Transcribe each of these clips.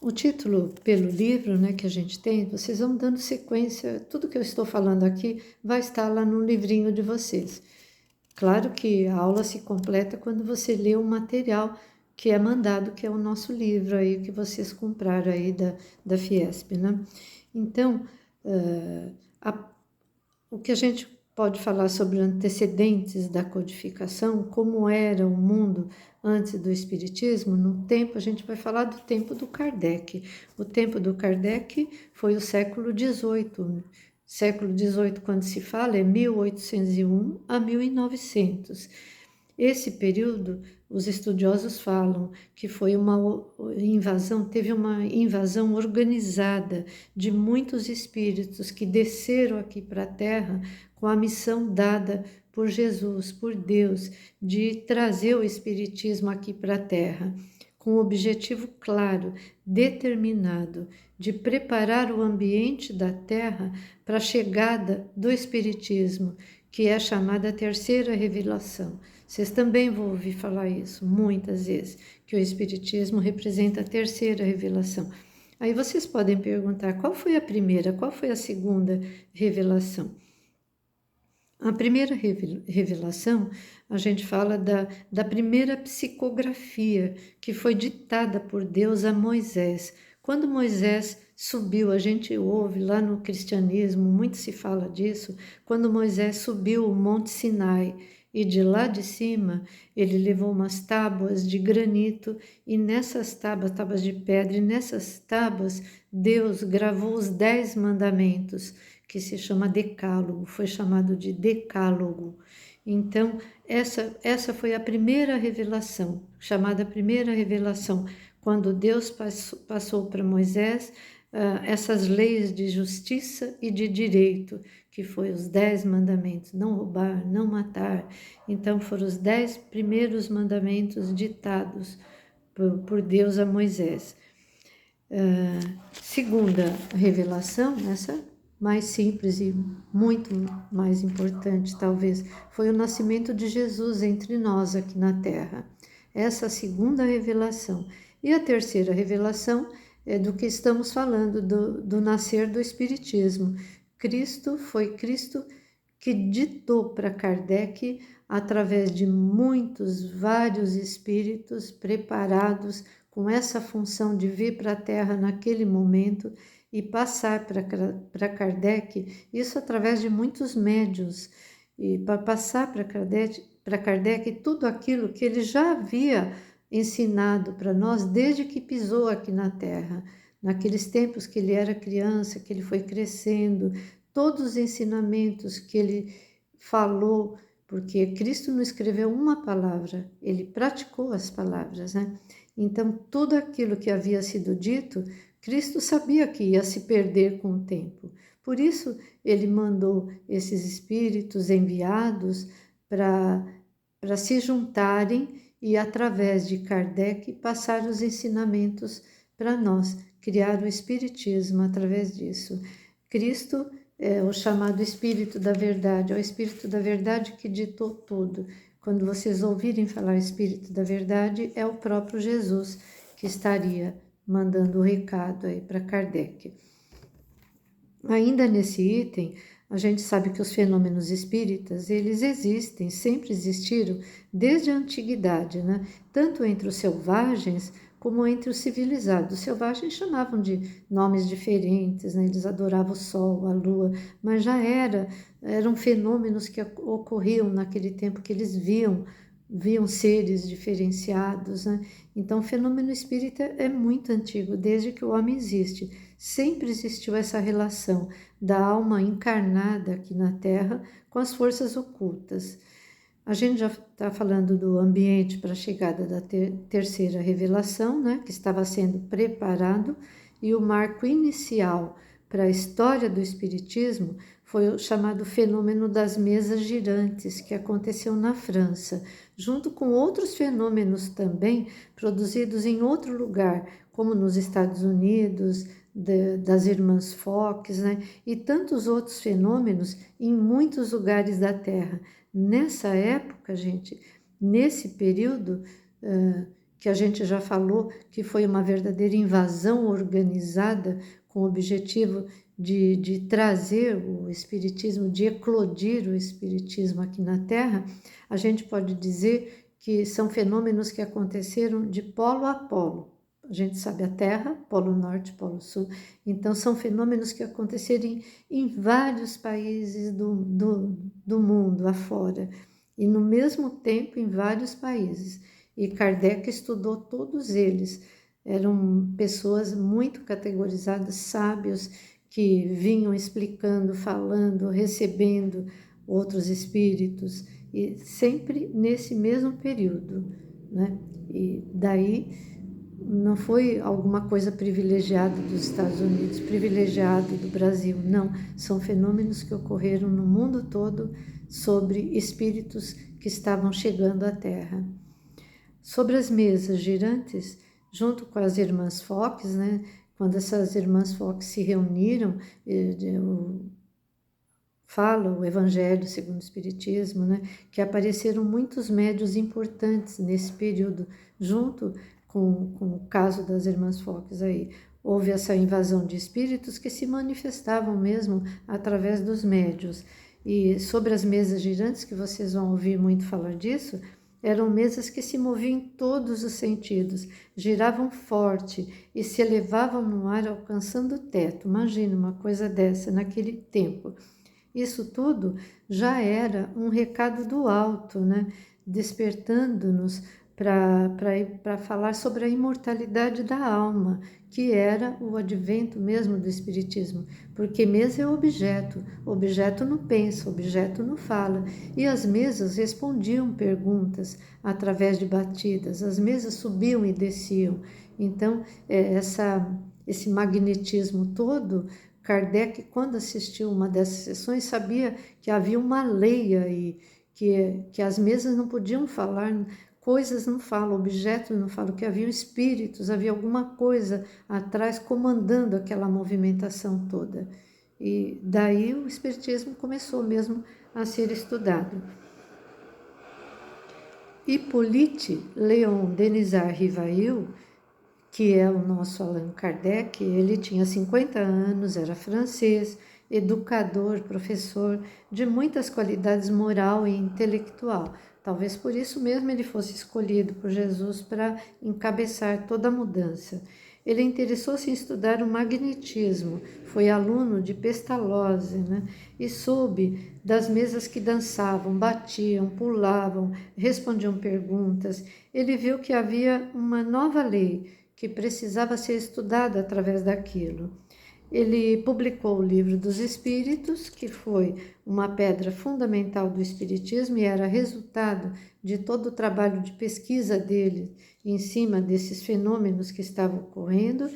O título pelo livro, né, que a gente tem, vocês vão dando sequência, tudo que eu estou falando aqui vai estar lá no livrinho de vocês. Claro que a aula se completa quando você lê o material que é mandado, que é o nosso livro aí, que vocês compraram aí da Fiesp, né? Então, o que a gente pode falar sobre antecedentes da codificação, como era o mundo antes do Espiritismo, no tempo, a gente vai falar do tempo do Kardec. O tempo do Kardec foi o século XVIII. Século XVIII, quando se fala, é 1801 a 1900. Esse período, os estudiosos falam que foi uma invasão, teve uma invasão organizada de muitos espíritos que desceram aqui para a Terra com a missão dada por Jesus, por Deus, de trazer o espiritismo aqui para a Terra, com o objetivo claro, determinado, de preparar o ambiente da Terra para a chegada do espiritismo, que é chamada terceira revelação. Vocês também vão ouvir falar isso muitas vezes, que o Espiritismo representa a terceira revelação. Aí vocês podem perguntar qual foi a primeira, qual foi a segunda revelação. A primeira revelação, a gente fala da primeira psicografia que foi ditada por Deus a Moisés. Quando Moisés subiu, a gente ouve lá no cristianismo, muito se fala disso, quando Moisés subiu o Monte Sinai e de lá de cima ele levou umas tábuas de granito e nessas tábuas de pedra, e nessas tábuas Deus gravou os 10 mandamentos, que se chama Decálogo, foi chamado de Decálogo. Então, essa foi a primeira revelação, chamada primeira revelação, quando Deus passou para Moisés essas leis de justiça e de direito, que foi os 10 mandamentos, não roubar, não matar. Então, foram os 10 primeiros mandamentos ditados por Deus a Moisés. Segunda revelação, essa mais simples e muito mais importante, talvez, foi o nascimento de Jesus entre nós aqui na Terra. Essa é a segunda revelação. E a terceira revelação é do que estamos falando, do nascer do Espiritismo. Foi Cristo que ditou para Kardec, através de vários espíritos preparados com essa função de vir para a Terra naquele momento e passar para Kardec, isso através de muitos médiuns, e para passar para Kardec tudo aquilo que ele já havia ensinado para nós desde que pisou aqui na Terra, naqueles tempos que ele era criança, que ele foi crescendo, todos os ensinamentos que ele falou, porque Cristo não escreveu uma palavra, ele praticou as palavras, né? Então, tudo aquilo que havia sido dito, Cristo sabia que ia se perder com o tempo. Por isso, ele mandou esses espíritos enviados para se juntarem e, através de Kardec, passar os ensinamentos para nós, criar o Espiritismo através disso. Cristo é o chamado Espírito da Verdade, é o Espírito da Verdade que ditou tudo. Quando vocês ouvirem falar Espírito da Verdade, é o próprio Jesus que estaria mandando o recado aí para Kardec. Ainda nesse item, a gente sabe que os fenômenos espíritas, eles existem, sempre existiram, desde a antiguidade, né? Tanto entre os selvagens como entre os civilizados. Os selvagens chamavam de nomes diferentes, né? Eles adoravam o sol, a lua, mas já eram fenômenos que ocorriam naquele tempo que eles viam seres diferenciados, né? Então, o fenômeno espírita é muito antigo, desde que o homem existe. Sempre existiu essa relação da alma encarnada aqui na Terra com as forças ocultas. A gente já está falando do ambiente para a chegada da terceira revelação, né, que estava sendo preparado, e o marco inicial para a história do Espiritismo foi o chamado fenômeno das mesas girantes, que aconteceu na França, junto com outros fenômenos também produzidos em outro lugar, como nos Estados Unidos, das irmãs Fox, né? E tantos outros fenômenos em muitos lugares da Terra. Nessa época, gente, nesse período, que a gente já falou que foi uma verdadeira invasão organizada com o objetivo de trazer o Espiritismo, de eclodir o Espiritismo aqui na Terra, a gente pode dizer que são fenômenos que aconteceram de polo a polo. A gente sabe a Terra, Polo Norte, Polo Sul, então são fenômenos que aconteceram em vários países do mundo afora, e no mesmo tempo em vários países. E Kardec estudou todos eles. Eram pessoas muito categorizadas, sábios, que vinham explicando, falando, recebendo outros espíritos, e sempre nesse mesmo período, né? E daí não foi alguma coisa privilegiada dos Estados Unidos, privilegiado do Brasil, não. São fenômenos que ocorreram no mundo todo sobre espíritos que estavam chegando à Terra. Sobre as mesas girantes, junto com as irmãs Fox, né? Quando essas irmãs Fox se reuniram, fala o Evangelho segundo o Espiritismo, né? Que apareceram muitos médiuns importantes nesse período, junto com o caso das irmãs Fox aí. Houve essa invasão de espíritos que se manifestavam mesmo através dos médiuns. E sobre as mesas girantes, que vocês vão ouvir muito falar disso, eram mesas que se moviam em todos os sentidos, giravam forte e se elevavam no ar alcançando o teto. Imagina uma coisa dessa naquele tempo. Isso tudo já era um recado do alto, né? Despertando-nos para falar sobre a imortalidade da alma, que era o advento mesmo do Espiritismo, porque mesa é objeto, objeto não pensa, objeto não fala, e as mesas respondiam perguntas através de batidas, as mesas subiam e desciam. Então, esse magnetismo todo, Kardec, quando assistiu uma dessas sessões, sabia que havia uma lei aí, que as mesas não podiam falar, coisas não falam, objetos não falam, que haviam espíritos, havia alguma coisa atrás comandando aquela movimentação toda. E daí o espiritismo começou mesmo a ser estudado. Hippolyte Léon Denisard Rivail, que é o nosso Allan Kardec, ele tinha 50 anos, era francês, educador, professor, de muitas qualidades moral e intelectual. Talvez por isso mesmo ele fosse escolhido por Jesus para encabeçar toda a mudança. Ele interessou-se em estudar o magnetismo, foi aluno de Pestalozzi, né? E soube das mesas que dançavam, batiam, pulavam, respondiam perguntas. Ele viu que havia uma nova lei que precisava ser estudada através daquilo. Ele publicou o Livro dos Espíritos, que foi uma pedra fundamental do Espiritismo e era resultado de todo o trabalho de pesquisa dele em cima desses fenômenos que estavam ocorrendo.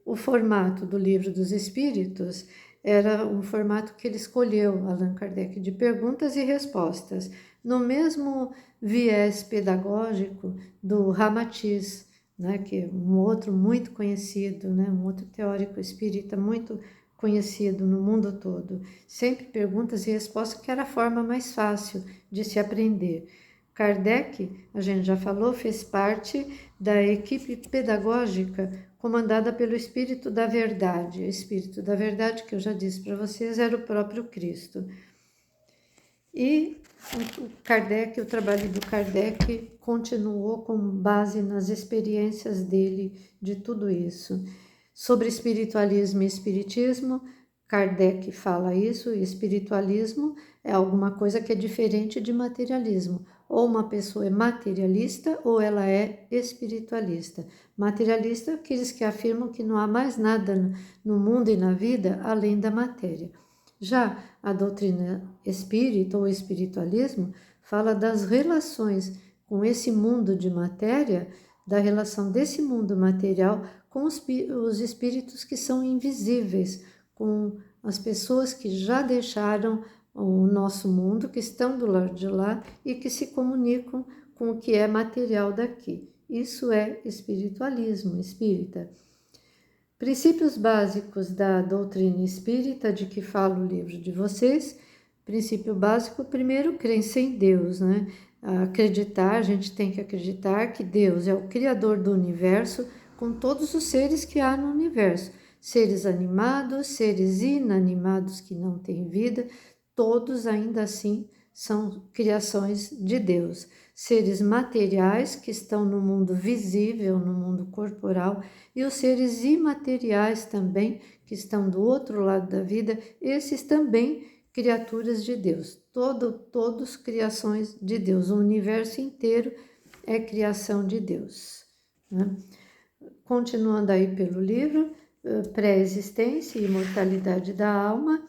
O formato do Livro dos Espíritos era um formato que ele escolheu, Allan Kardec, de perguntas e respostas, no mesmo viés pedagógico do Ramatiz, né, que é um outro muito conhecido, né, um outro teórico espírita muito conhecido no mundo todo. Sempre perguntas e respostas, que era a forma mais fácil de se aprender. Kardec, a gente já falou, fez parte da equipe pedagógica comandada pelo Espírito da Verdade. O Espírito da Verdade, que eu já disse para vocês, era o próprio Cristo. E o trabalho do Kardec continuou com base nas experiências dele de tudo isso. Sobre espiritualismo e espiritismo, Kardec fala isso, espiritualismo é alguma coisa que é diferente de materialismo. Ou uma pessoa é materialista ou ela é espiritualista. Materialista é aqueles que afirmam que não há mais nada no mundo e na vida além da matéria. Já a doutrina espírita ou espiritualismo fala das relações com esse mundo de matéria, da relação desse mundo material com os espíritos que são invisíveis, com as pessoas que já deixaram o nosso mundo, que estão do lado de lá e que se comunicam com o que é material daqui. Isso é espiritualismo espírita. Princípios básicos da doutrina espírita, de que fala o livro de vocês, Princípio básico, primeiro, crença em Deus, né? Acreditar, a gente tem que acreditar que Deus é o Criador do universo, com todos os seres que há no universo. Seres animados, seres inanimados que não têm vida, todos ainda assim são criações de Deus. Seres materiais que estão no mundo visível, no mundo corporal, e os seres imateriais também, que estão do outro lado da vida, esses também criaturas de Deus. Todos criações de Deus. O universo inteiro é criação de Deus, né? Continuando aí pelo livro, Pré-existência e imortalidade da alma.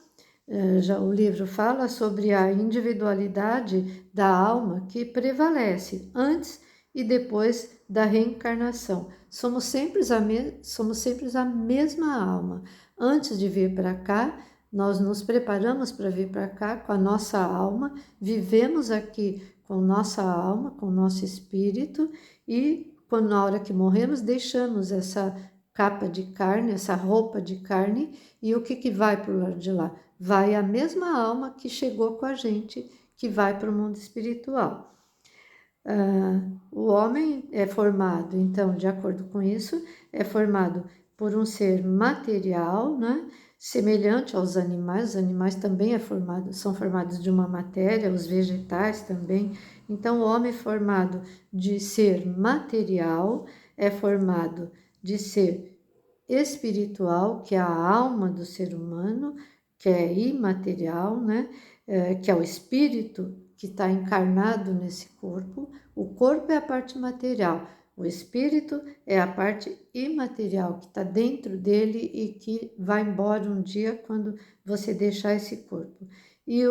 Já o livro fala sobre a individualidade da alma que prevalece antes e depois da reencarnação. Somos sempre a mesma alma. Antes de vir para cá, nós nos preparamos para vir para cá com a nossa alma, vivemos aqui com nossa alma, com nosso espírito, e quando na hora que morremos deixamos essa capa de carne, essa roupa de carne, e o que vai para o lado de lá? Vai a mesma alma que chegou com a gente, que vai para o mundo espiritual. O homem é formado, então, de acordo com isso, é formado por um ser material, né? Semelhante aos animais. Os animais também são formados de uma matéria, os vegetais também. Então, o homem é formado de ser material, é formado de ser espiritual, que é a alma do ser humano, que é imaterial, né? Que é o espírito que está encarnado nesse corpo. O corpo é a parte material, o espírito é a parte imaterial que está dentro dele e que vai embora um dia quando você deixar esse corpo. E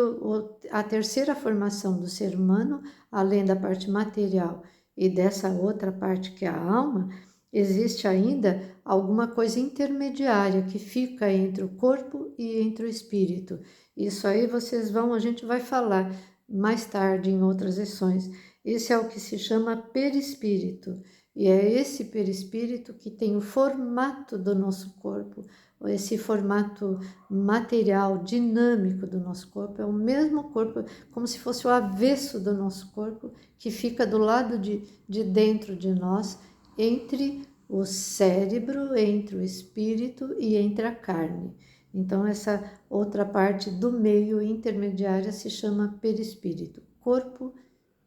a terceira formação do ser humano, além da parte material e dessa outra parte que é a alma, existe ainda alguma coisa intermediária que fica entre o corpo e entre o espírito. Isso aí a gente vai falar mais tarde em outras lições. Esse é o que se chama perispírito, e é esse perispírito que tem o formato do nosso corpo, esse formato material, dinâmico do nosso corpo. É o mesmo corpo, como se fosse o avesso do nosso corpo, que fica do lado de dentro de nós, entre o cérebro, entre o espírito e entre a carne. Então, essa outra parte do meio intermediária se chama perispírito. Corpo,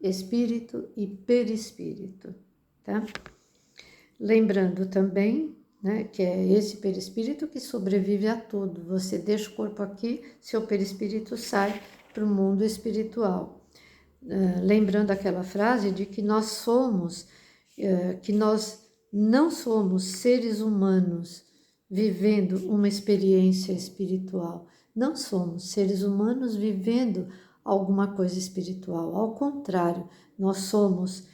espírito e perispírito, tá? Lembrando também, né, que é esse perispírito que sobrevive a tudo. Você deixa o corpo aqui, seu perispírito sai para o mundo espiritual. Lembrando aquela frase de que nós não somos seres humanos vivendo uma experiência espiritual. Não somos seres humanos vivendo alguma coisa espiritual. Ao contrário, nós somos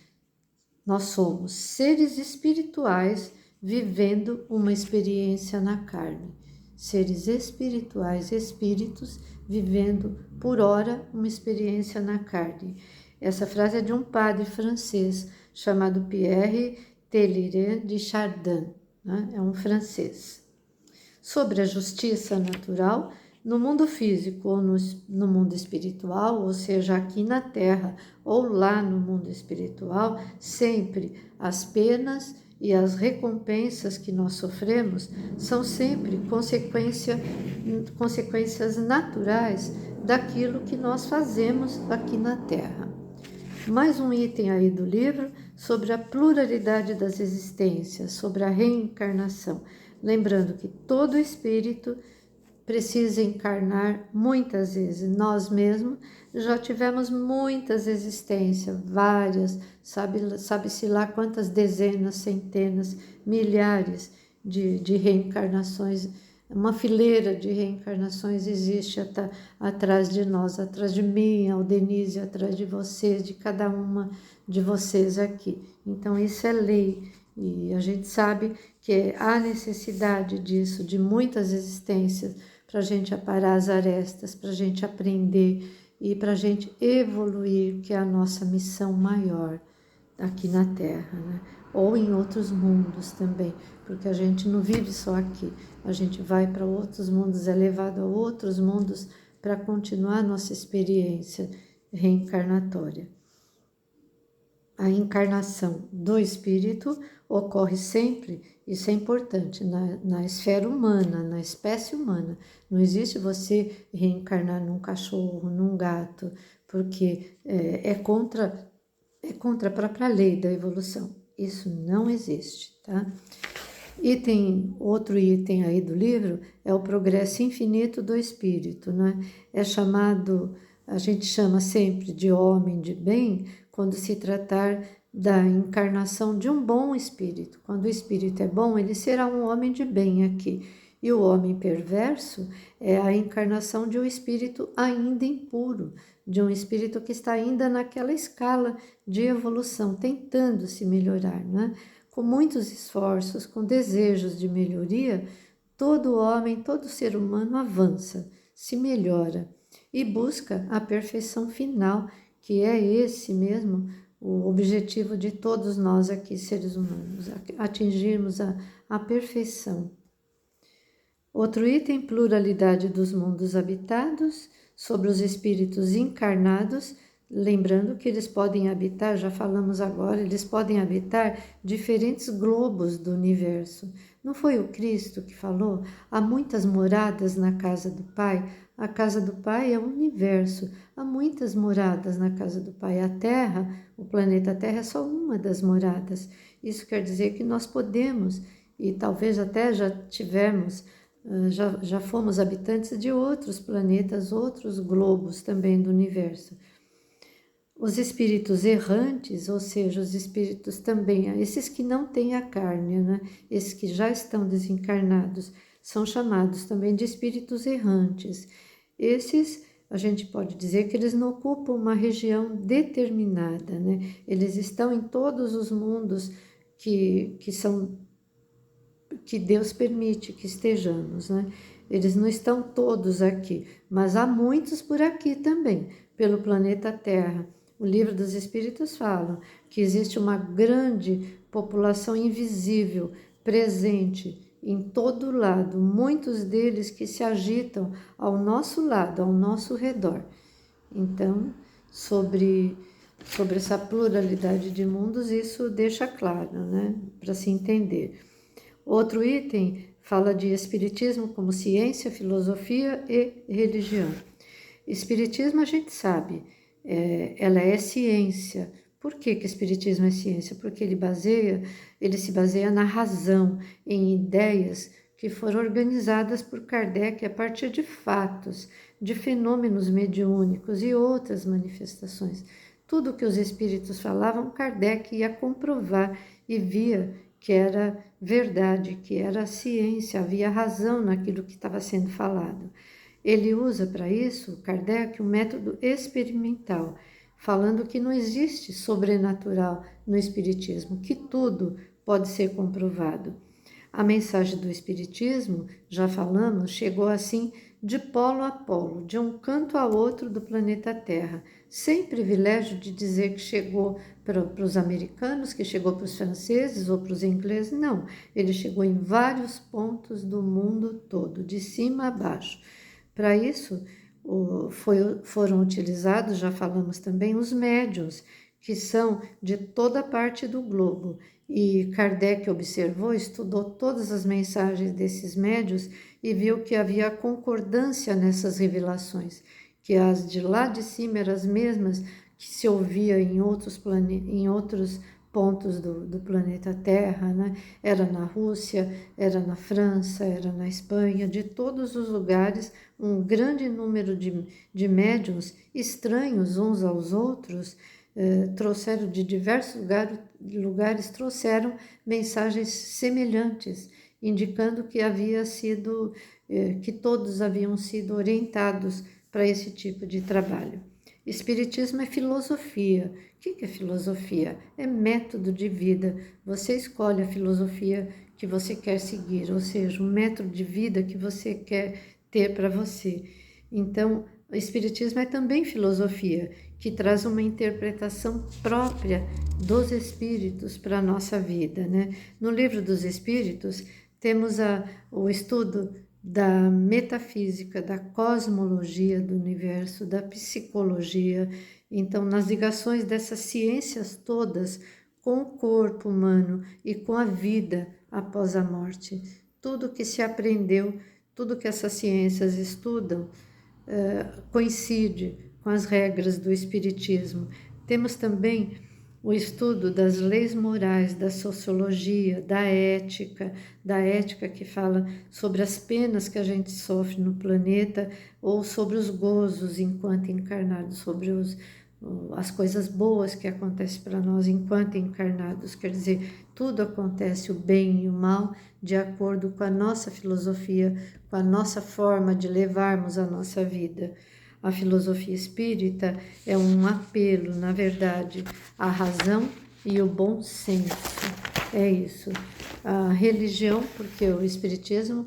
seres espirituais vivendo uma experiência na carne. Seres espirituais, espíritos, vivendo por hora uma experiência na carne. Essa frase é de um padre francês chamado Pierre Teilhard de Chardin, né? É um francês. Sobre a justiça natural, no mundo físico ou no mundo espiritual, ou seja, aqui na Terra ou lá no mundo espiritual, sempre as penas e as recompensas que nós sofremos são sempre consequências naturais daquilo que nós fazemos aqui na Terra. Mais um item aí do livro sobre a pluralidade das existências, sobre a reencarnação. Lembrando que todo espírito precisa encarnar muitas vezes. Nós mesmos já tivemos muitas existências, várias, sabe-se lá quantas dezenas, centenas, milhares de reencarnações. Uma fileira de reencarnações existe atrás de nós, atrás de mim, Aldenise, atrás de vocês, de cada uma de vocês aqui. Então, isso é lei. E a gente sabe que há necessidade disso, de muitas existências, para a gente aparar as arestas, para a gente aprender e para a gente evoluir, que é a nossa missão maior aqui na Terra, né? Ou em outros mundos também, porque a gente não vive só aqui, a gente vai para outros mundos, é levado a outros mundos para continuar nossa experiência reencarnatória. A encarnação do espírito ocorre sempre, isso é importante, na esfera humana, na espécie humana. Não existe você reencarnar num cachorro, num gato, porque é contra a própria lei da evolução. Isso não existe, tá? Outro item aí do livro é o progresso infinito do espírito, né? É chamado, a gente chama sempre de homem de bem quando se tratar da encarnação de um bom espírito. Quando o espírito é bom, ele será um homem de bem aqui. E o homem perverso é a encarnação de um espírito ainda impuro, de um espírito que está ainda naquela escala de evolução, tentando se melhorar, né? Com muitos esforços, com desejos de melhoria, todo homem, todo ser humano avança, se melhora e busca a perfeição final, que é esse mesmo o objetivo de todos nós aqui, seres humanos, atingirmos a perfeição. Outro item, pluralidade dos mundos habitados, sobre os espíritos encarnados, lembrando que eles podem habitar, já falamos agora, eles podem habitar diferentes globos do universo. Não foi o Cristo que falou? Há muitas moradas na casa do Pai. A casa do Pai é o universo. Há muitas moradas na casa do Pai. A Terra, o planeta Terra, é só uma das moradas. Isso quer dizer que nós podemos, e talvez até já tivemos, já fomos habitantes de outros planetas, outros globos também do universo. Os espíritos errantes, ou seja, os espíritos também, esses que não têm a carne, né? Esses que já estão desencarnados, são chamados também de espíritos errantes. Esses, a gente pode dizer que eles não ocupam uma região determinada, né? Eles estão em todos os mundos que Deus permite que estejamos, né? Eles não estão todos aqui, mas há muitos por aqui também, pelo planeta Terra. O Livro dos Espíritos fala que existe uma grande população invisível presente em todo lado, muitos deles que se agitam ao nosso lado, ao nosso redor. Então, sobre essa pluralidade de mundos, isso deixa claro, né? Para se entender. Outro item fala de espiritismo como ciência, filosofia e religião. Espiritismo a gente sabe, ela é ciência. Por que que espiritismo é ciência? Porque ele se baseia na razão, em ideias que foram organizadas por Kardec a partir de fatos, de fenômenos mediúnicos e outras manifestações. Tudo que os espíritos falavam, Kardec ia comprovar e via que era verdade, que era ciência, havia razão naquilo que estava sendo falado. Ele usa para isso, Kardec, um método experimental, falando que não existe sobrenatural no espiritismo, que tudo pode ser comprovado. A mensagem do espiritismo, já falamos, chegou assim de polo a polo, de um canto a outro do planeta Terra, sem privilégio de dizer que chegou para os americanos, que chegou para os franceses ou para os ingleses, não. Ele chegou em vários pontos do mundo todo, de cima a baixo. Para isso, foram utilizados, já falamos também, os médiuns, que são de toda parte do globo. E Kardec observou, estudou todas as mensagens desses médiuns e viu que havia concordância nessas revelações, que as de lá de cima eram as mesmas que se ouvia em outros pontos do planeta Terra, né? Era na Rússia, era na França, era na Espanha, de todos os lugares, um grande número de médiuns estranhos uns aos outros, trouxeram de diversos lugares, trouxeram mensagens semelhantes, indicando que que todos haviam sido orientados para esse tipo de trabalho. Espiritismo é filosofia. O que é filosofia? É método de vida. Você escolhe a filosofia que você quer seguir, ou seja, um método de vida que você quer ter para você. Então, o Espiritismo é também filosofia, que traz uma interpretação própria dos Espíritos para a nossa vida, né? No Livro dos Espíritos, temos o estudo da metafísica, da cosmologia do universo, da psicologia. Então, nas ligações dessas ciências todas com o corpo humano e com a vida após a morte, tudo que se aprendeu, tudo que essas ciências estudam, coincide com as regras do Espiritismo. Temos também o estudo das leis morais, da sociologia, da ética que fala sobre as penas que a gente sofre no planeta ou sobre os gozos enquanto encarnados, sobre as coisas boas que acontecem para nós enquanto encarnados. Quer dizer, tudo acontece, o bem e o mal, de acordo com a nossa filosofia, com a nossa forma de levarmos a nossa vida. A filosofia espírita é um apelo, na verdade, à razão e o bom senso. É isso. A religião, porque o espiritismo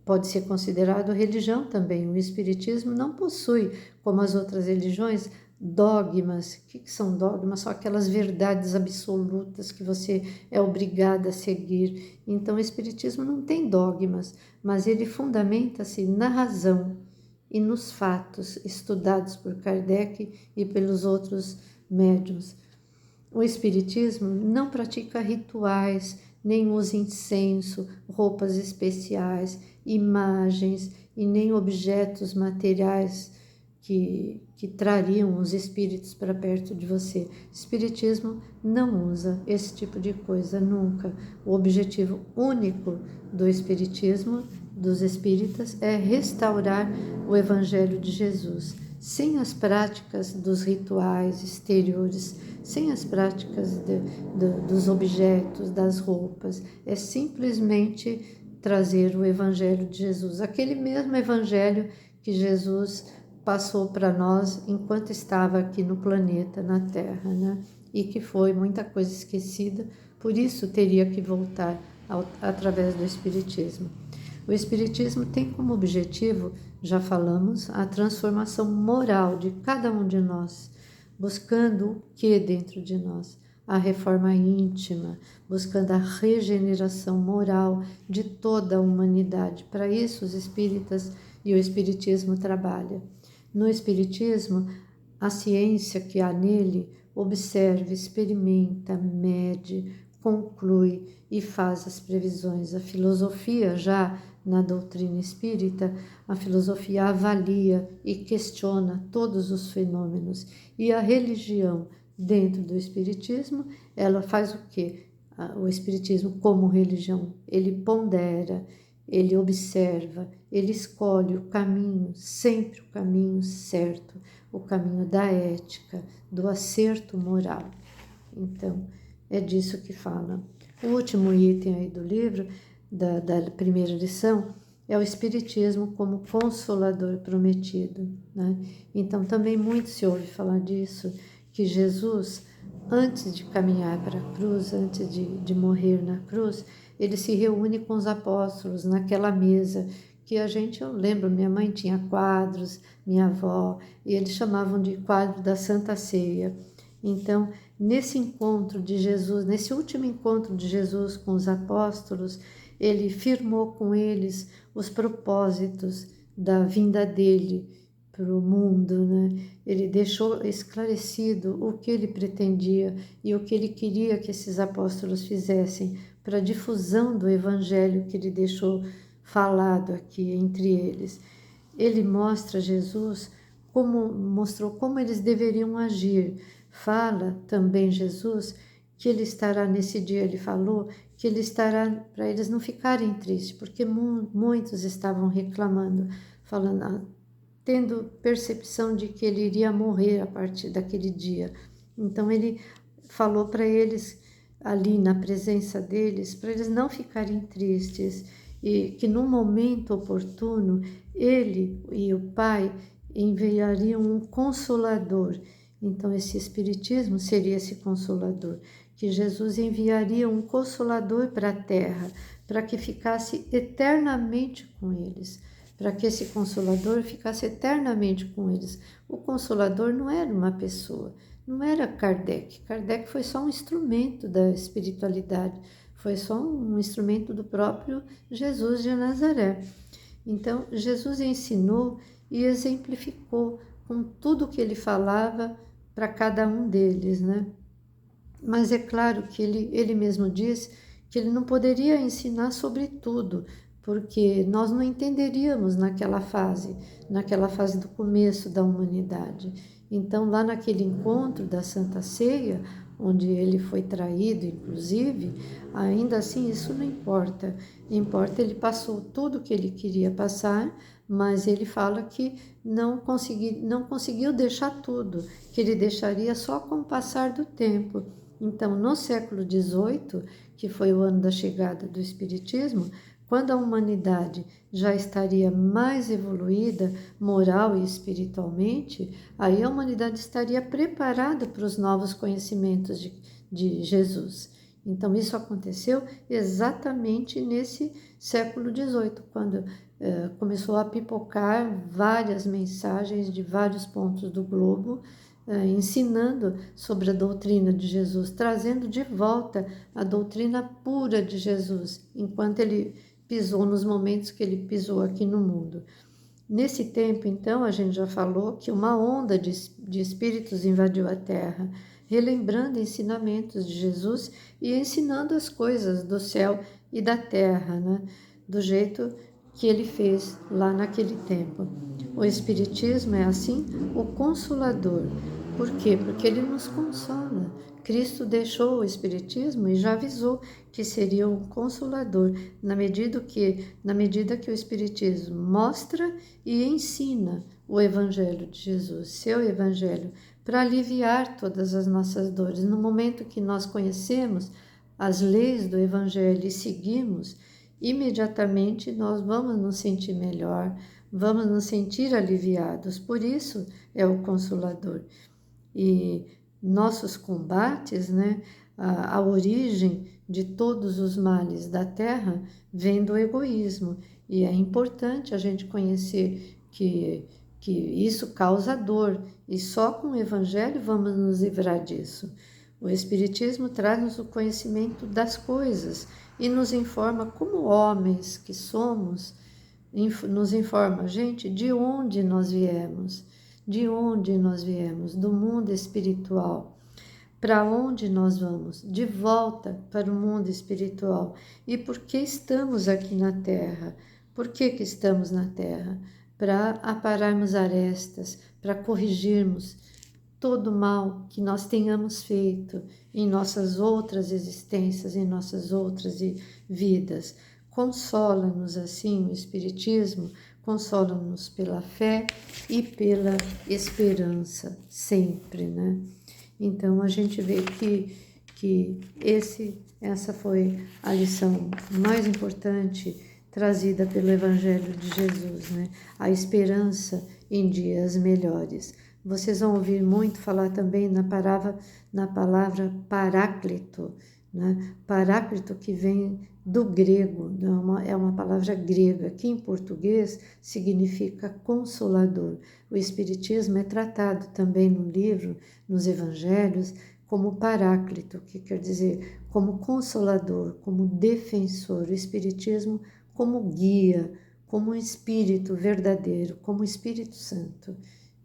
pode ser considerado religião também. O espiritismo não possui, como as outras religiões, dogmas. O que são dogmas? São aquelas verdades absolutas que você é obrigado a seguir. Então, o espiritismo não tem dogmas, mas ele fundamenta-se na razão e nos fatos estudados por Kardec e pelos outros médiuns. O Espiritismo não pratica rituais, nem usa incenso, roupas especiais, imagens e nem objetos materiais que trariam os espíritos para perto de você. O Espiritismo não usa esse tipo de coisa, nunca. O objetivo único do Espiritismo, dos espíritas, é restaurar o Evangelho de Jesus, sem as práticas dos rituais exteriores, sem as práticas dos objetos, das roupas. É simplesmente trazer o Evangelho de Jesus, aquele mesmo Evangelho que Jesus passou para nós enquanto estava aqui no planeta, na Terra, né? E que foi muita coisa esquecida, por isso teria que voltar através do Espiritismo. O Espiritismo tem como objetivo, já falamos, a transformação moral de cada um de nós, buscando o que dentro de nós? A reforma íntima, buscando a regeneração moral de toda a humanidade. Para isso, os espíritas e o Espiritismo trabalham. No Espiritismo, a ciência que há nele observa, experimenta, mede, conclui e faz as previsões. A filosofia, já na doutrina espírita, a filosofia avalia e questiona todos os fenômenos. E a religião, dentro do Espiritismo, ela faz o quê? O Espiritismo, como religião, ele pondera, ele observa, ele escolhe o caminho, sempre o caminho certo, o caminho da ética, do acerto moral. Então, é disso que fala. O último item aí do livro, da primeira lição, é o Espiritismo como consolador prometido, né? Então, também muito se ouve falar disso, que Jesus, antes de caminhar para a cruz, antes de morrer na cruz, ele se reúne com os apóstolos naquela mesa que eu lembro, minha mãe tinha quadros, minha avó, e eles chamavam de quadro da Santa Ceia. Então, nesse encontro de Jesus, nesse último encontro de Jesus com os apóstolos, ele firmou com eles os propósitos da vinda dele para o mundo, né? Ele deixou esclarecido o que ele pretendia e o que ele queria que esses apóstolos fizessem para a difusão do evangelho que ele deixou falado aqui entre eles. Ele mostra Jesus mostrou como eles deveriam agir. Fala também Jesus que ele estará nesse dia, ele falou que ele estará para eles não ficarem tristes, porque muitos estavam reclamando, falando, tendo percepção de que ele iria morrer a partir daquele dia. Então ele falou para eles ali na presença deles, para eles não ficarem tristes e que no momento oportuno ele e o Pai enviariam um consolador. Então esse Espiritismo seria esse consolador, que Jesus enviaria um consolador para a Terra, para que ficasse eternamente com eles, para que esse consolador ficasse eternamente com eles. O consolador não era uma pessoa, não era Kardec. Kardec foi só um instrumento da espiritualidade, foi só um instrumento do próprio Jesus de Nazaré. Então, Jesus ensinou e exemplificou com tudo que ele falava para cada um deles, né? Mas é claro que ele mesmo diz que ele não poderia ensinar sobre tudo, porque nós não entenderíamos naquela fase do começo da humanidade. Então, lá naquele encontro da Santa Ceia, onde ele foi traído, inclusive, ainda assim isso não importa. Importa, ele passou tudo o que ele queria passar, mas ele fala que não conseguiu deixar tudo, que ele deixaria só com o passar do tempo. Então, no século XVIII, que foi o ano da chegada do Espiritismo, quando a humanidade já estaria mais evoluída, moral e espiritualmente, aí a humanidade estaria preparada para os novos conhecimentos de Jesus. Então, isso aconteceu exatamente nesse século XVIII, quando começou a pipocar várias mensagens de vários pontos do globo, ensinando sobre a doutrina de Jesus, trazendo de volta a doutrina pura de Jesus, enquanto ele pisou nos momentos que ele pisou aqui no mundo. Nesse tempo, então, a gente já falou que uma onda de espíritos invadiu a Terra, relembrando ensinamentos de Jesus e ensinando as coisas do céu e da terra, né? Do jeito que ele fez lá naquele tempo. O Espiritismo é, assim, o Consolador. Por quê? Porque ele nos consola. Cristo deixou o Espiritismo e já avisou que seria um consolador, na medida que o Espiritismo mostra e ensina o Evangelho de Jesus, seu Evangelho, para aliviar todas as nossas dores. No momento que nós conhecemos as leis do Evangelho e seguimos, imediatamente nós vamos nos sentir melhor, vamos nos sentir aliviados. Por isso é o Consolador. E nossos combates, né, a origem de todos os males da Terra vem do egoísmo. E é importante a gente conhecer que isso causa dor, e só com o Evangelho vamos nos livrar disso. O Espiritismo traz-nos o conhecimento das coisas e nos informa, como homens que somos, nos informa, gente, de onde nós viemos. De onde nós viemos? Do mundo espiritual. Para onde nós vamos? De volta para o mundo espiritual. E por que estamos aqui na Terra? Por que estamos na Terra? Para apararmos arestas, para corrigirmos todo o mal que nós tenhamos feito em nossas outras existências, em nossas outras vidas. Consola-nos assim o Espiritismo, consola-nos pela fé e pela esperança, sempre, né? Então, a gente vê que essa foi a lição mais importante trazida pelo Evangelho de Jesus, né? A esperança em dias melhores. Vocês vão ouvir muito falar também na palavra Paráclito, né? Paráclito, que vem do grego, é uma palavra grega, que em português significa consolador. O Espiritismo é tratado também no livro, nos Evangelhos, como Paráclito, que quer dizer como consolador, como defensor. O Espiritismo como guia, como um Espírito verdadeiro, como Espírito Santo.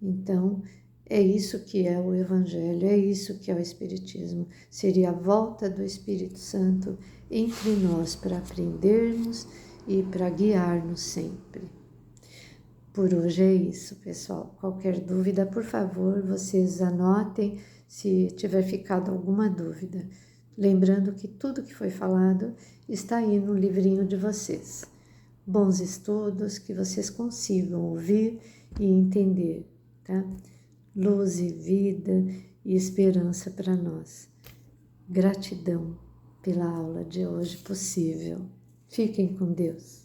Então, é isso que é o Evangelho, é isso que é o Espiritismo. Seria a volta do Espírito Santo entre nós para aprendermos e para guiar-nos sempre. Por hoje é isso, pessoal. Qualquer dúvida, por favor, vocês anotem se tiver ficado alguma dúvida. Lembrando que tudo que foi falado está aí no livrinho de vocês. Bons estudos, que vocês consigam ouvir e entender, tá? Luz e vida e esperança para nós. Gratidão pela aula de hoje possível. Fiquem com Deus.